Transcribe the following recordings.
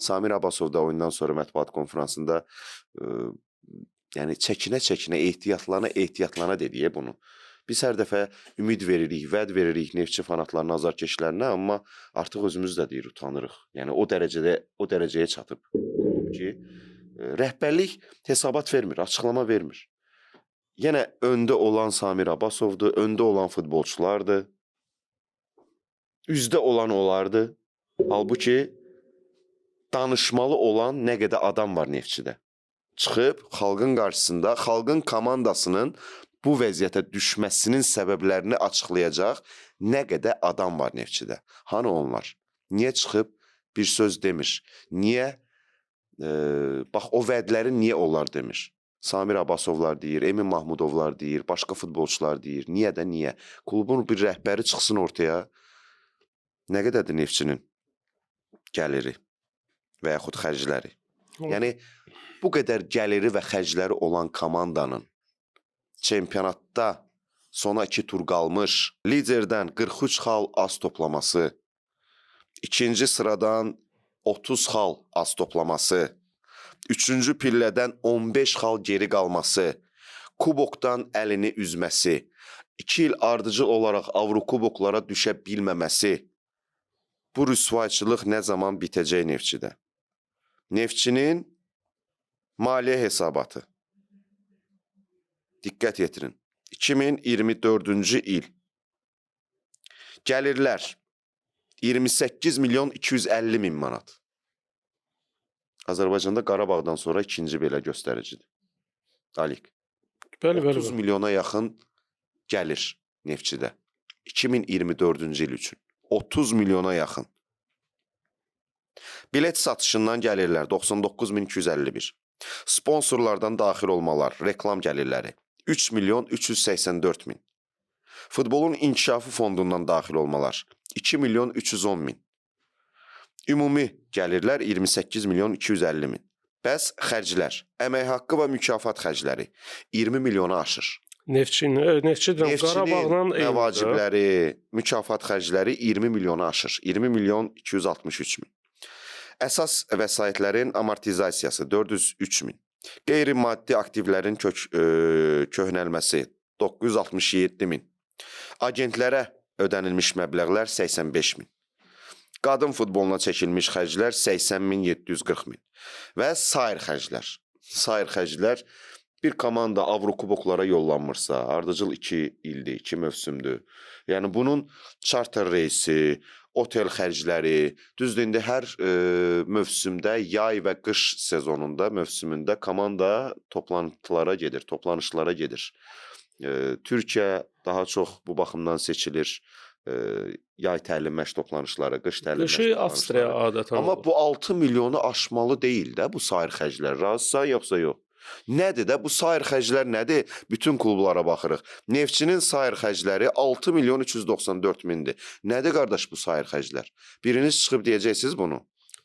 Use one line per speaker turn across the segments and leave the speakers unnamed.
Samir Abbasov da oyundan sonra mətbuat konferansında yəni çəkinə-çəkinə, ehtiyatlana dediyə bunu. Biz hər dəfə ümid veririk, vəd veririk Neftçi fanatlarına, azarkeşlərinə, amma artıq özümüz də deyir, utanırıq. Yəni o dərəcəyə çatıb ki, rəhbərlik hesabat vermir, açıqlama vermir. Yenə öndə olan Samir Abbasovdur, öndə olan futbolçulardır, üzdə olan onlardır. Halbuki danışmalı olan nə qədər adam var Neftçidə. Çıxıb xalqın qarşısında, xalqın komandasının bu vəziyyətə düşməsinin səbəblərini açıqlayacaq nə qədər adam var Neftçidə. Hanı onlar? Niyə çıxıb bir söz demir? Niyə, bax o vədləri niyə onlar demir? Samir Abbasovlar deyir, Emin Mahmudovlar deyir, başqa futbolçular deyir. Niyə də niyə? Klubun bir rəhbəri çıxsın ortaya. Nə qədərdir Neftçinin gəliri və yaxud xərcləri? Yəni, bu qədər gəliri və xərcləri olan komandanın çempionatda sona 2 tur qalmış, liderdən 43 xal az toplaması, ikinci sıradan 30 xal az toplaması, üçüncü pillədən 15 xal geri qalması, kubokdan əlini üzməsi, 2 il ardıcıl olaraq Avrokuboklara düşə bilməməsi, bu rüsvayçılıq nə zaman bitəcək Neftçidə? Neftçinin maliyyə hesabatı. Diqqət yetirin. 2024-cü il. Gəlirlər 28 milyon 250 min manat. Azərbaycanda Qarabağdan sonra ikinci belə göstəricidir. Alik. 30 milyona yaxın gəlir Neftçidə. 2024-cü il üçün. 30 milyona yaxın. Bilet satışından gəlirlər 99.251. Sponsorlardan daxil olmalar, reklam gəlirləri 3 milyon 384 min. Futbolun inkişafı fondundan daxil olmalar 2 milyon 310 min. Ümumi gəlirlər 28 milyon 250 min. Bəs xərclər, əmək haqqı və mükafat xərcləri 20 milyona aşır.
Neftçidən Qarabağla
məvacibləri, mükafat xərcləri 20 milyona aşır. 20 milyon 263 min. Əsas vəsaitlərin amortizasiyası 403 min. Qeyri-maddi aktivlərin köhnəlməsi 967 min. Agentlərə ödənilmiş məbləğlər 85 min. Qadın futboluna çəkilmiş xərclər 80 min 740 min. Və sair xərclər. Sair xərclər bir komanda Avrokuboklara yollanmırsa, ardıcıl 2 ildir, 2 mövsümdür. Yəni bunun charter reysi, otel xərcləri, düzdür, indi hər mövsümdə, yay və qış sezonunda, mövsümündə komanda toplantılara gedir, toplanışlara gedir. Türkiyə daha çox bu baxımdan seçilir. Yay təlim məşq toplanışları, qış təlim məşq toplanışları.
Avstriya adətən.
Amma bu 6 milyonu aşmalı deyil də bu sair xərclər. Razısan yoxsa yox? Nədir də? Bu sair xərclər nədir? Bütün klublara baxırıq. Neftçinin sair xərcləri 6 milyon 394 mindir. Nədir qardaş bu sair xərclər? Biriniz çıxıb deyəcəksiniz bunu.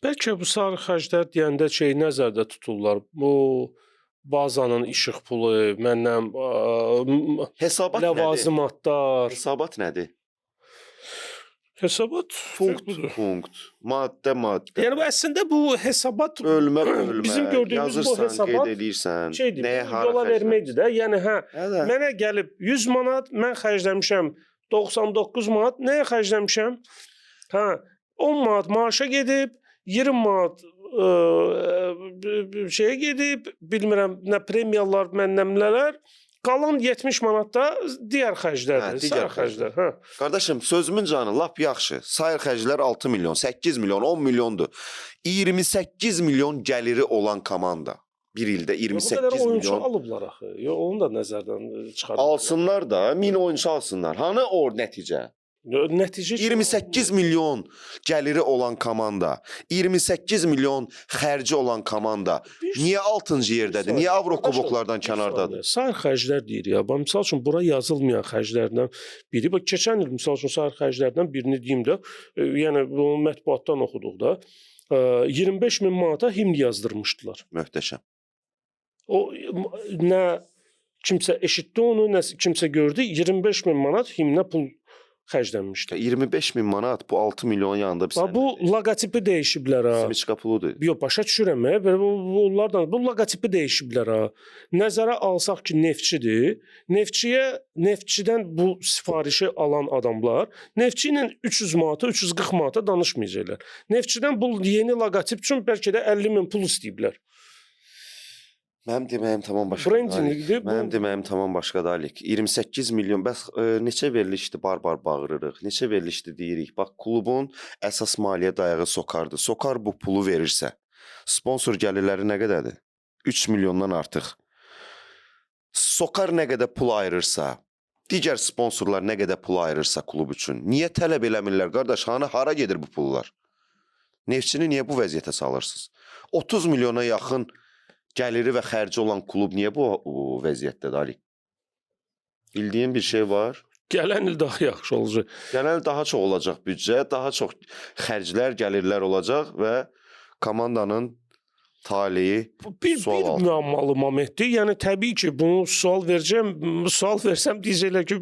Bəlkə bu sair xərclər deyəndə nəzərdə tuturlar. Bu bazanın işıq pulu, məndən
hesabat
ləvazimatlar.
Hesabat nədir?
Hesabat
punkt, maddə.
Yəni bu əslində bu hesabat
bölmə,
bizim gördüyümüz bu hesabat
qeyd edirsən,
nəyə yola verməkdir də. Yəni mənə gəlib 100 manat, mən xərcləmişəm 99 manat, nəyə xərcləmişəm? 10 manat maaşa gedib, 20 manat şeyə gedib, bilmirəm nə premiyalar, mənnəmlələr. Qalan 70 manat da digər xərclərdir.
Digər xərclər. Qardaşım, sözümün canı lap yaxşı. Sayır xərclər 6 milyon, 8 milyon, 10 milyondur. 28 milyon gəliri olan komanda. Bir ildə 28 milyon.
Bu qədər oyuncu alıblar axı. Onu da nəzərdən çıxardılar.
Alsınlar da, 1000 oyuncu alsınlar. Hanı o nəticə?
Nəticə
28 milyon gəliri olan komanda, 28 milyon xərci olan komanda niyə 6-cı yerdədir? Niyə Avrokuboklardan kənardadır?
Sair xərclər deyir ya. Misal üçün bura yazılmayan xərclərdən biri. Keçən il misal üçün sair xərclərdən birini deyim də, yəni bunu mətbuatdan oxuduq da. 25 min manata himn yazdırmışdılar.
Möhtəşəm.
O nə kimsə eşitdi onu, nə kimsə gördü. 25 min manat himnə pul xərclənmişdi.
25 min manat bu 6 milyon yanında bir
Bax, bu loqotipi dəyişiblər ha.
Simiçka puludur.
Yox, başa düşürəm. Onlardan bu loqotipi dəyişiblər ha. Nəzərə alsaq ki, neftçidir. Neftçidən bu sifarişi alan adamlar neftçi ilə 300 manata, 340 manata danışmayacaqlar. Neftçidən bu yeni loqotip üçün bəlkə də 50 min pul istəyiblər.
Mənim deməyim tamam başqa.
Brendingdir bu.
Mənim deməyim tamam başqa dalik. 28 milyon bəs neçə verilişdi barbar bağırırıq. Neçə verilişdi deyirik. Bax klubun əsas maliyyə dayağı Sokardır. Sokar bu pulu verirsə, sponsor gəlirləri nə qədərdir? 3 milyondan artıq. Sokar nə qədər pul ayırırsa, digər sponsorlar nə qədər pul ayırırsa klub üçün, niyə tələb eləmirlər qardaş? Hara gedir bu pullar? Neftçini niyə bu vəziyyətə salırsınız? 30 milyona yaxın gəliri və xərci olan klub niyə bu vəziyyətdədir Ali? Bildiyin bir şey var.
Gələn il daha yaxşı olacaq.
Gələn il daha çox olacaq büdcə, daha çox xərclər, gəlirlər olacaq və komandanın taleyi
Bir
sual altı.
müəmmalı momentdir. Yəni təbii ki, bunu sual verəcəm. Sual versəm deyəcəklər ki,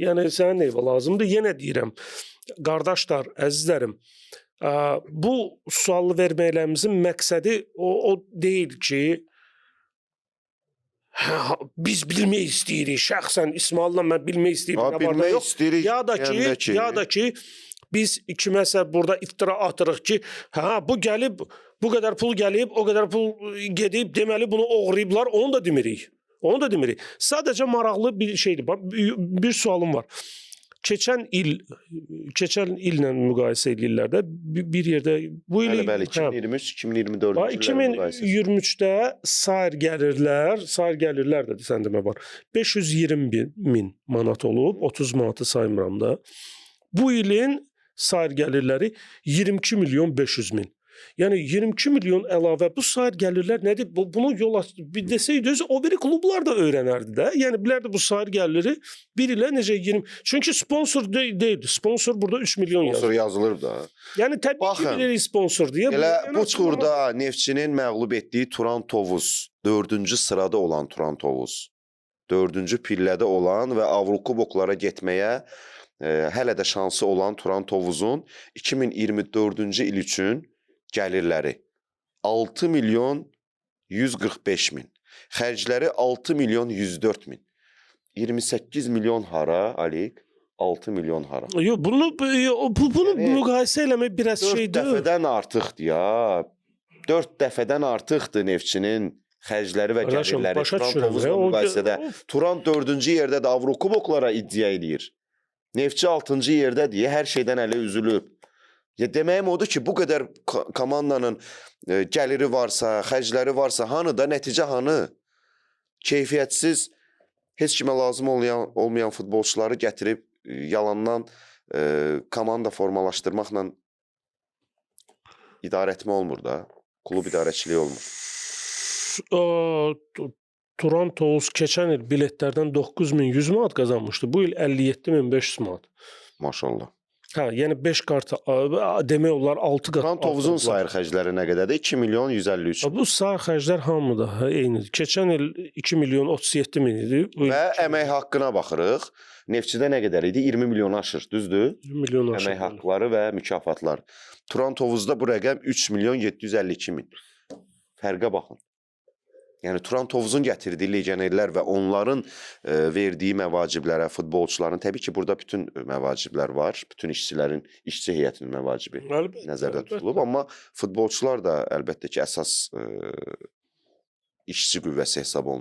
yəni sənə nə lazımdır? Yenə deyirəm, qardaşlar, əzizlərim, bu sualı verməklərimizin məqsədi o deyil ki, biz bilmək istəyirik. Şəxsən İsmaillə mən bilmək istəyirəm.
Bilmək istəyirik.
Ya da ki, biz kiməsə burada iftira atırıq ki, bu gəlib, bu qədər pul gəlib, o qədər pul gedib, deməli bunu oğrayıblar. Onu da demirik. Sadəcə maraqlı bir şeydir. Bir sualım var. Keçən illə müqayisə edirlər də bir yerdə bu il
Bəli, 2023-2024-cü illərlə müqayisə.
2023-də sayır gəlirlər də sən demə var. 520 min manat olub, 30 manatı saymıram da. Bu ilin sayır gəlirləri 22 milyon 500 min. Yəni 22 milyon əlavə bu sayır gəlirlər nədir? Bunu yol bir desəydiniz, o biri klublar da öyrənərdi də. Yəni bilərdi bu sayır gəliri bir ilə necə 20. Çünki sponsor deyildi. Sponsor burada 3 milyon yazır.
Sponsor yazılır da.
Yəni təbii ki, bilirik sponsor deyə.
Elə bu turda Neftçinin məğlub etdiyi Turan Tovuz, 4-cü sırada olan Turan Tovuz, 4-cü pillədə olan və Avrokuboklara getməyə hələ də şansı olan Turan Tovuzun 2024-cü il üçün gəlirləri 6 milyon 145 min. Xərcləri 6 milyon 104 min. 28 milyon hara, Alik? 6 milyon hara.
Yox, bunu müqayisə eləmək biraz şeydir.
4 dəfədən artıqdır ya. 4 dəfədən artıqdır Neftçinin xərcləri və gəlirləri Turan Tovuzla müqayisədə. Turan 4-cü yerdədir, Avrokuboklara iddia edir. Neftçi 6-cı yerdədir, hər şeydən əli üzülüb. Deməyim odur ki, bu qədər komandanın gəliri varsa, xərcləri varsa, hanı da nəticə hanı? Keyfiyyətsiz, heç kimə lazım olmayan futbolçuları gətirib yalandan komanda formalaşdırmaqla idarə etmə olmur da. Klub idarəçiliyi olmur.
Turan Tovuz keçən il biletlərdən 9100 manat qazanmışdı. Bu il 57500 manat.
Maşallah.
Yəni 5 kart demək olar 6 qat.
Turan Tovuzun sayır xərcləri nə qədərdir? 2 milyon 153.
Bu sayır xərclər hamıda eynidir. Keçən il 2 milyon 37 min idi.
Və əmək haqqına baxırıq. Neftçidə nə qədər idi? 20 milyon aşır, düzdür?
20 milyon aşır.
Əmək haqqları və mükafatlar. Turan Tovuzda bu rəqəm 3 milyon 752 min. Fərqə baxın. Yəni Turan Tovuzun gətirdiyi legionerlər və onların verdiyi məvaciblərə, futbolçuların, təbii ki, burada bütün məvaciblər var. Bütün işçilərin, işçi heyətinin məvacibi nəzərdə tutulub. Amma futbolçular da əlbəttə ki, əsas işçi qüvvəsi hesab olunur.